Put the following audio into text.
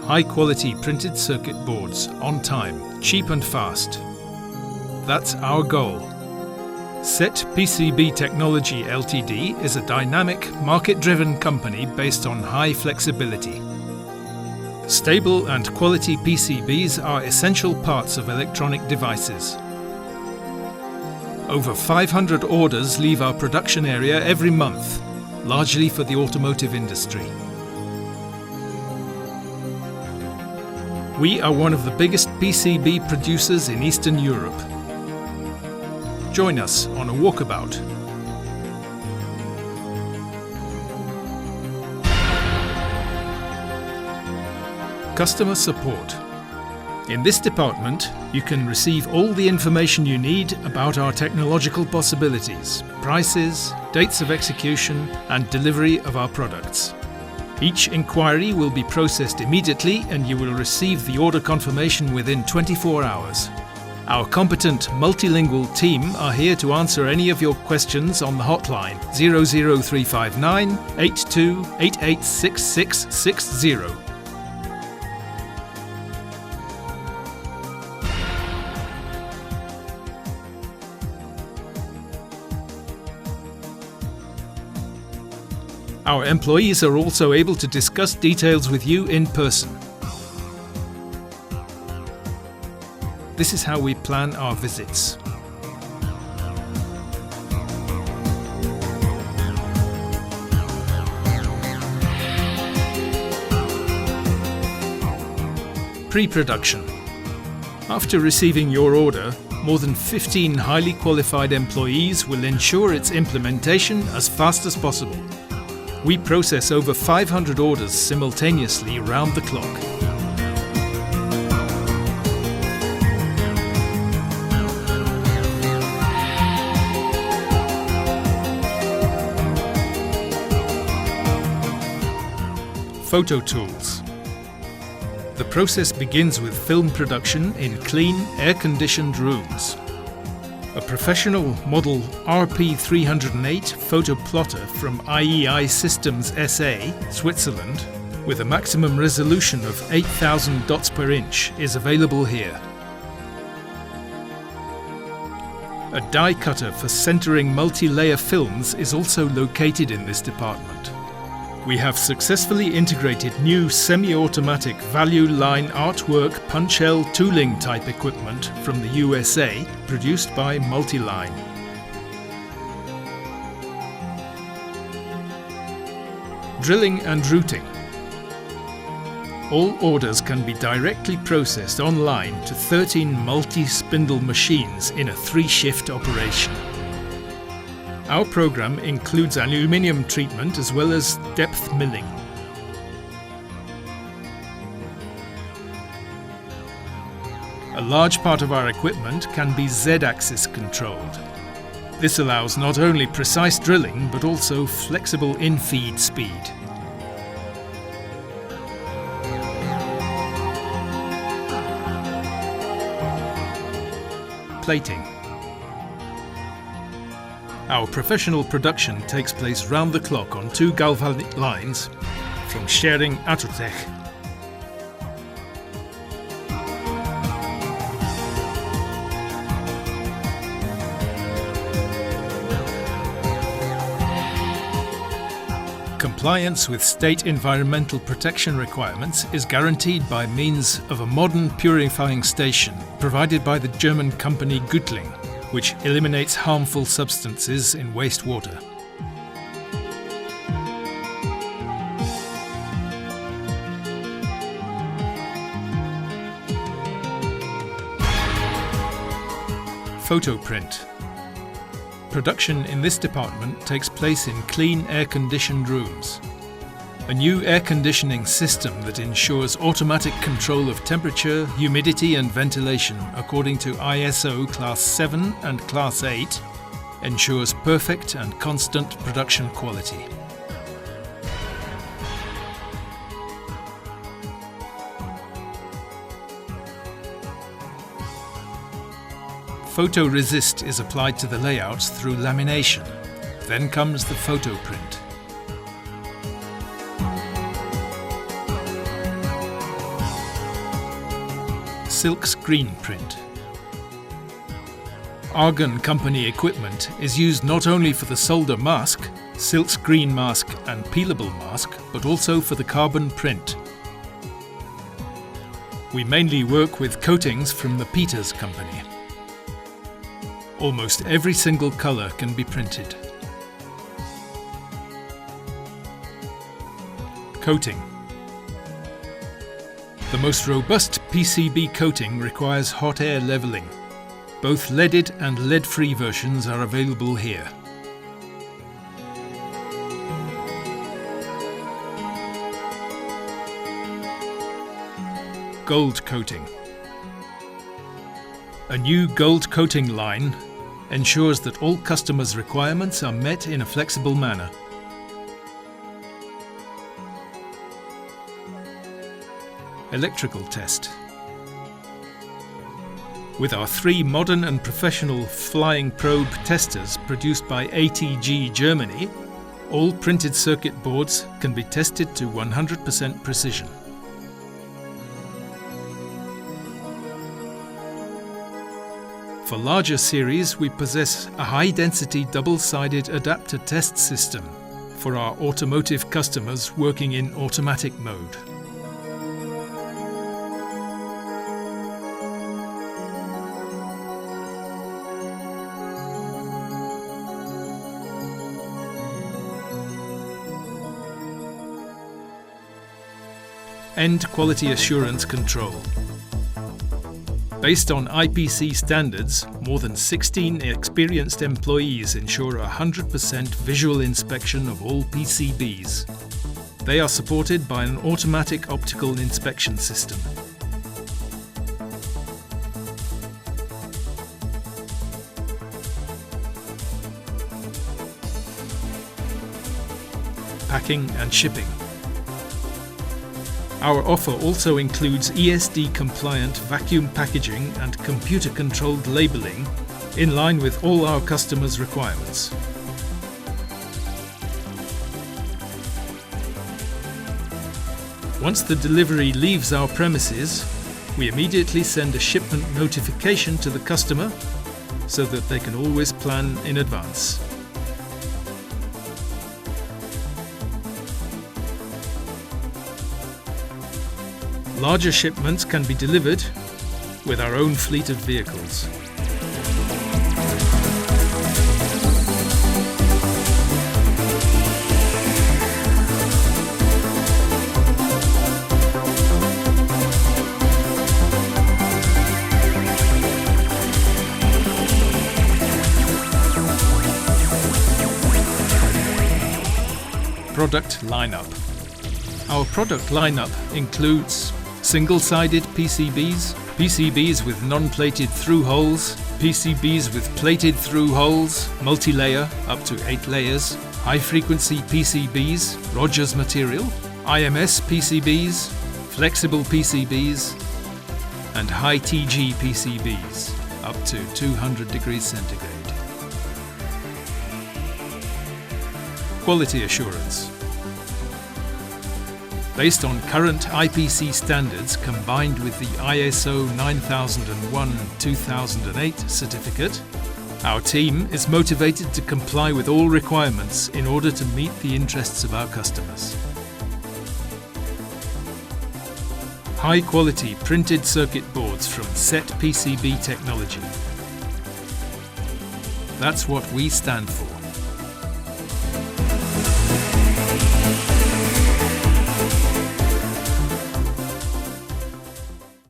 high-quality printed circuit boards on time, cheap and fast. That's our goal. SET PCB Technology Ltd is a dynamic, market-driven company based on high flexibility. Stable and quality PCBs are essential parts of electronic devices. Over 500 orders leave our production area every month, largely for the automotive industry. We are one of the biggest PCB producers in Eastern Europe. Join us on a walkabout. Customer support. In this department, you can receive all the information you need about our technological possibilities, prices, dates of execution, and delivery of our products. Each inquiry will be processed immediately and you will receive the order confirmation within 24 hours. Our competent multilingual team are here to answer any of your questions on the hotline 00359 82 886660. Our employees are also able to discuss details with you in person. This is how we plan our visits. Pre-production. After receiving your order, more than 15 highly qualified employees will ensure its implementation as fast as possible. We process over 500 orders simultaneously round the clock. Photo tools. The process begins with film production in clean, air-conditioned rooms. A professional model RP308 photo plotter from IEI Systems SA, Switzerland, with a maximum resolution of 8,000 dots per inch is available here. A die cutter for centering multi-layer films is also located in this department. We have successfully integrated new semi-automatic value line artwork punch-L tooling type equipment from the USA, produced by Multiline. Drilling and routing. All orders can be directly processed online to 13 multi-spindle machines in a 3-shift operation. Our program includes aluminium treatment as well as depth milling. A large part of our equipment can be Z-axis controlled. This allows not only precise drilling but also flexible in-feed speed. Plating. Our professional production takes place round the clock on 2 galvanic lines from Schering Atotech. Compliance with state environmental protection requirements is guaranteed by means of a modern purifying station provided by the German company Güttling, which eliminates harmful substances in wastewater. Photo print. Production in this department takes place in clean air-conditioned rooms. A new air conditioning system that ensures automatic control of temperature, humidity and ventilation according to ISO Class 7 and Class 8 ensures perfect and constant production quality. Photoresist is applied to the layouts through lamination. Then comes the photo print. silk screen print. Argon Company equipment is used not only for the solder mask, silk screen mask and peelable mask, but also for the carbon print. We mainly work with coatings from the Peters Company. Almost every single colour can be printed. Coating. The most robust PCB coating requires hot air levelling. Both leaded and lead-free versions are available here. Gold coating. A new gold coating line ensures that all customers' requirements are met in a flexible manner. Electrical test. With our 3 modern and professional flying probe testers produced by ATG Germany, all printed circuit boards can be tested to 100% precision. For larger series, we possess a high-density double-sided adapter test system for our automotive customers working in automatic mode. End quality assurance control. Based on IPC standards, more than 16 experienced employees ensure 100% visual inspection of all PCBs. They are supported by an automatic optical inspection system. Packing and shipping. Our offer also includes ESD-compliant vacuum packaging and computer-controlled labelling in line with all our customers' requirements. Once the delivery leaves our premises, we immediately send a shipment notification to the customer so that they can always plan in advance. Larger shipments can be delivered with our own fleet of vehicles. Product lineup. Our product lineup includes single-sided PCBs, PCBs with non-plated through holes, PCBs with plated through holes, multi-layer up to 8 layers, high-frequency PCBs, Rogers material, IMS PCBs, flexible PCBs, and high-TG PCBs up to 200 degrees centigrade. Quality assurance. Based on current IPC standards combined with the ISO 9001-2008 certificate, our team is motivated to comply with all requirements in order to meet the interests of our customers. High-quality printed circuit boards from SET PCB Technology. That's what we stand for.